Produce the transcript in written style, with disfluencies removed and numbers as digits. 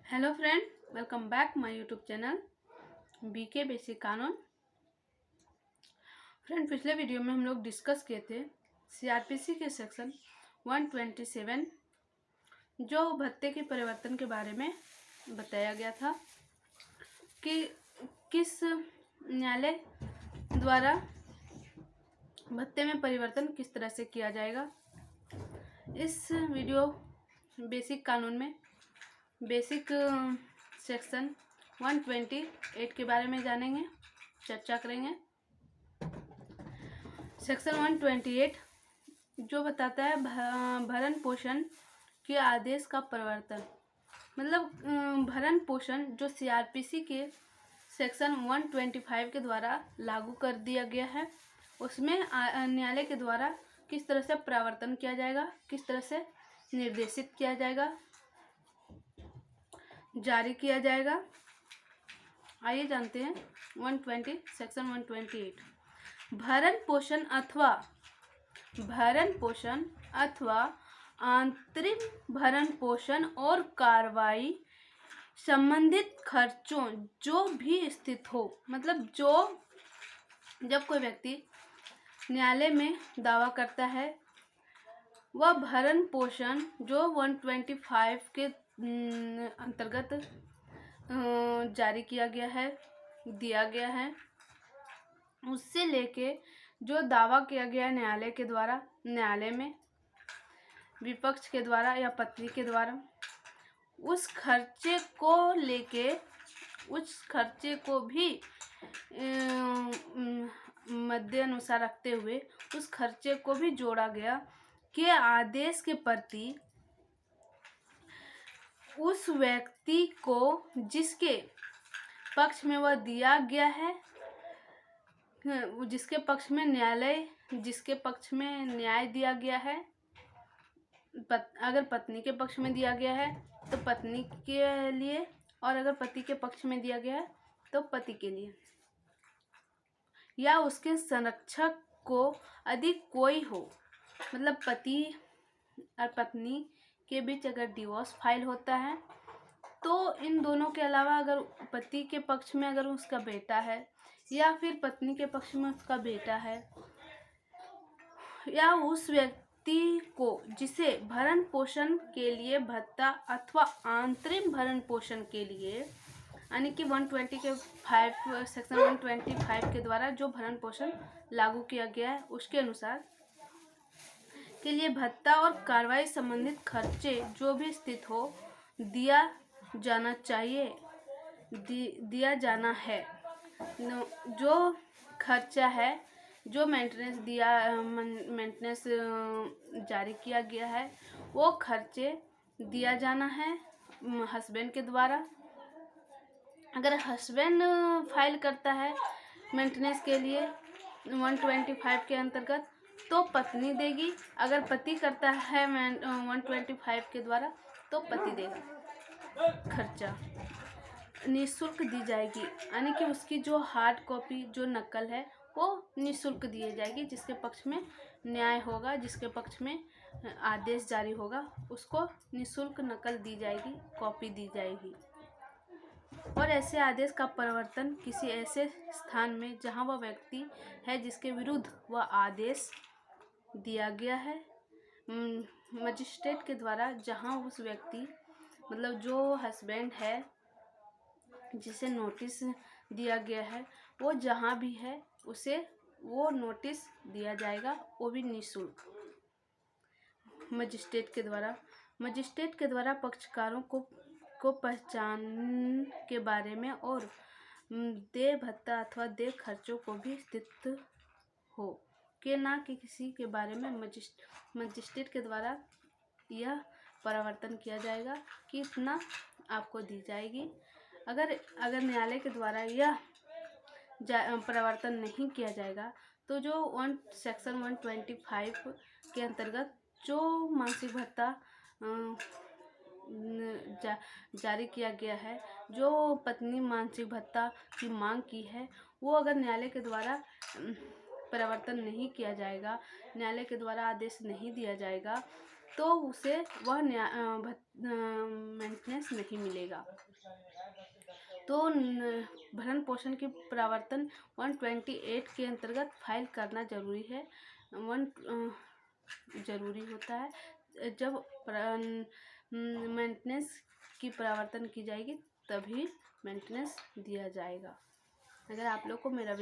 Hello friend, welcome back my YouTube channel BK basic कानून। Friend, पिछले video में हम लोग डिस्कस किए थे सीआरपीसी के सेक्शन 127 जो भत्ते के परिवर्तन के बारे में बताया गया था कि किस न्यायालय द्वारा भत्ते में परिवर्तन किस तरह से किया जाएगा। इस वीडियो बेसिक कानून में बेसिक सेक्शन 128 के बारे में जानेंगे, चर्चा करेंगे। सेक्शन 128 जो बताता है भरण पोषण के आदेश का परिवर्तन, मतलब भरण पोषण जो सीआरपीसी के सेक्शन 125 के द्वारा लागू कर दिया गया है, उसमें न्यायालय के द्वारा किस तरह से परिवर्तन किया जाएगा, किस तरह से निर्देशित किया जाएगा, जारी किया जाएगा। आइए जानते हैं 120 सेक्शन 128। भरण पोषण अथवा आंतरिक भरण पोषण और कार्रवाई संबंधित खर्चों जो भी स्थित हो, मतलब जब कोई व्यक्ति न्यायालय में दावा करता है वह भरण पोषण जो 125 के अंतर्गत जारी किया गया है, दिया गया है, उससे लेके जो दावा किया गया न्यायालय के द्वारा, न्यायालय में विपक्ष के द्वारा या पत्नी के द्वारा, उस खर्चे को लेके उस खर्चे को भी मद्दे अनुसार रखते हुए उस खर्चे को भी जोड़ा गया कि आदेश के प्रति उस व्यक्ति को जिसके पक्ष में वह दिया गया है, जिसके पक्ष में न्याय दिया गया है, अगर पत्नी के पक्ष में दिया गया है तो पत्नी के लिए, और अगर पति के पक्ष में दिया गया है तो पति के लिए, या उसके संरक्षक को अधिक कोई हो, मतलब पति और पत्नी के बीच अगर डिवोर्स फाइल होता है तो इन दोनों के अलावा अगर पति के पक्ष में अगर उसका बेटा है या फिर पत्नी के पक्ष में उसका बेटा है, या उस व्यक्ति को जिसे भरण पोषण के लिए भत्ता अथवा आंतरिक भरण पोषण के लिए, यानी कि 120 के 5 सेक्शन 125 के द्वारा जो भरण पोषण लागू किया गया है उसके अनुसार के लिए भत्ता और कार्रवाई संबंधित खर्चे जो भी स्थित हो दिया जाना चाहिए, दिया जाना है। जो खर्चा है, जो मेंटेनेंस जारी किया गया है, वो खर्चे दिया जाना है हस्बैंड के द्वारा। अगर हस्बैंड फाइल करता है मेंटेनेंस के लिए 125 के अंतर्गत तो पत्नी देगी, अगर पति करता है 125 के द्वारा तो पति देगा। खर्चा निःशुल्क दी जाएगी, यानी कि उसकी जो हार्ड कॉपी जो नकल है वो निःशुल्क दी जाएगी। जिसके पक्ष में न्याय होगा, जिसके पक्ष में आदेश जारी होगा, उसको निःशुल्क नकल दी जाएगी, कॉपी दी जाएगी। और ऐसे आदेश का परिवर्तन किसी ऐसे स्थान में जहां वह व्यक्ति है जिसके विरुद्ध वह आदेश दिया गया है, मजिस्ट्रेट के द्वारा, जहां उस व्यक्ति, मतलब जो हस्बैंड है जिसे नोटिस दिया गया है, वो जहां भी है उसे वो नोटिस दिया जाएगा, वो भी निःशुल्क मजिस्ट्रेट के द्वारा पक्षकारों को पहचान के बारे में और देय भत्ता अथवा देय खर्चों को भी स्थित हो कि ना कि किसी के बारे में मजिस्ट्रेट के द्वारा यह परिवर्तन किया जाएगा कि इतना आपको दी जाएगी। अगर न्यायालय के द्वारा यह परिवर्तन नहीं किया जाएगा तो जो सेक्शन 125 के अंतर्गत जो मासिक भत्ता जारी किया गया है, जो पत्नी मासिक भत्ता की मांग की है, वो अगर न्यायालय के द्वारा परिवर्तन नहीं किया जाएगा, न्यायालय के द्वारा आदेश नहीं दिया जाएगा तो उसे वह मेंटेनेंस नहीं मिलेगा। तो भरण पोषण की प्रवर्तन 128 के अंतर्गत फाइल करना जरूरी है। जरूरी होता है। जब मेंटेनेंस की प्रवर्तन की जाएगी तभी मेंटेनेंस दिया जाएगा। अगर आप लोग को मेरा